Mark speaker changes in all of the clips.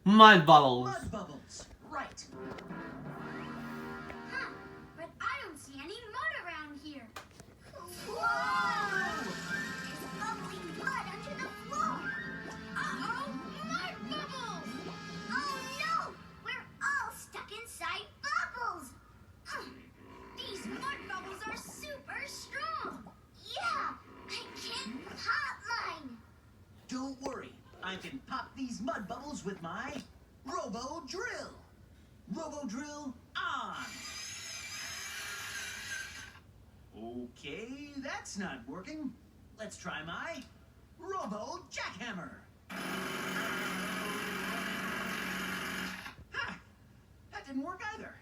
Speaker 1: Mud bubbles.
Speaker 2: Mud bubbles. Right.
Speaker 3: Huh, but I don't see any mud around here. Whoa! There's bubbling mud under the floor. Uh-oh, mud bubbles! Oh no, we're all stuck inside bubbles. These mud bubbles are super strong. Yeah, I can't pop mine.
Speaker 2: Don't worry. I can pop these mud bubbles with my Robo Drill. Robo Drill on. Okay, that's not working. Let's try my Robo Jackhammer. Ha! That didn't work either.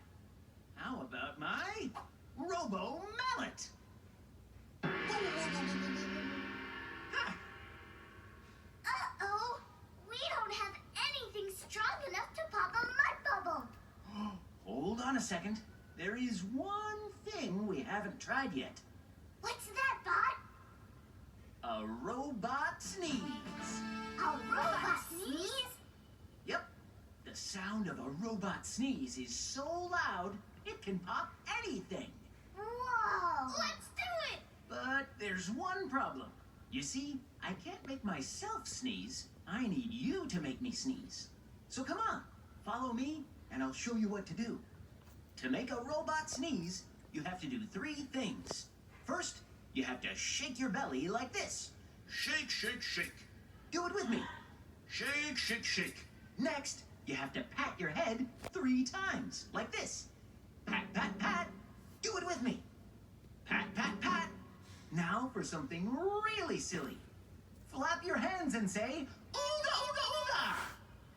Speaker 2: How about my Robo Mallet? Ha!
Speaker 3: Uh-oh, we don't have anything strong enough to pop a mud bubble.
Speaker 2: Hold on a second. There is one thing we haven't tried yet.
Speaker 3: What's that, Bot?
Speaker 2: A robot sneeze.
Speaker 3: A robot sneeze?
Speaker 2: Yep. The sound of a robot sneeze is so loud, it can pop anything.
Speaker 3: Whoa! Let's do it!
Speaker 2: But there's one problem. You see, I can't make myself sneeze. I need you to make me sneeze. So come on, follow me, and I'll show you what to do. To make a robot sneeze, you have to do 3 things. First, you have to shake your belly like this.
Speaker 4: Shake, shake, shake.
Speaker 2: Do it with me.
Speaker 4: Shake, shake, shake.
Speaker 2: Next, you have to pat your head 3 times, like this. Pat, pat, pat. Do it with me. Pat, pat, pat. Now for something really silly. Flap your hands and say, ooga, ooga,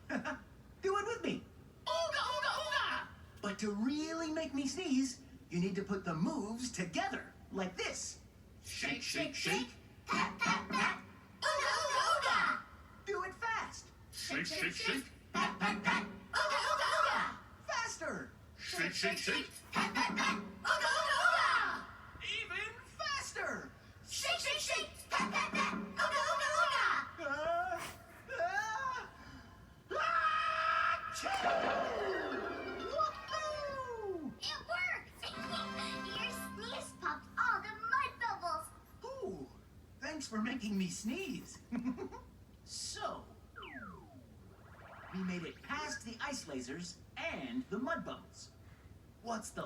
Speaker 2: ooga. Do it with me. Ooga, ooga, ooga. But to really make me sneeze, you need to put the moves together, like this.
Speaker 4: Shake, shake, shake.
Speaker 3: Pat, pat, pat. Ooga, ooga, ooga.
Speaker 2: Do it fast.
Speaker 4: Shake, shake, shake.
Speaker 3: Pat, pat, pat. Ooga, ooga, ooga.
Speaker 2: Faster.
Speaker 4: Shake, shake, shake.
Speaker 3: Pat, pat, pat. Ooga, ooga, ooga.
Speaker 2: Even faster.
Speaker 3: Shake, shake, shake. Pat, pat, pat. Ooga, ooga, ooga.
Speaker 2: Woohoo!
Speaker 3: It worked! Your sneeze popped all the mud bubbles.
Speaker 2: Ooh, thanks for making me sneeze. So, we made it past the ice lasers and the mud bubbles. What's the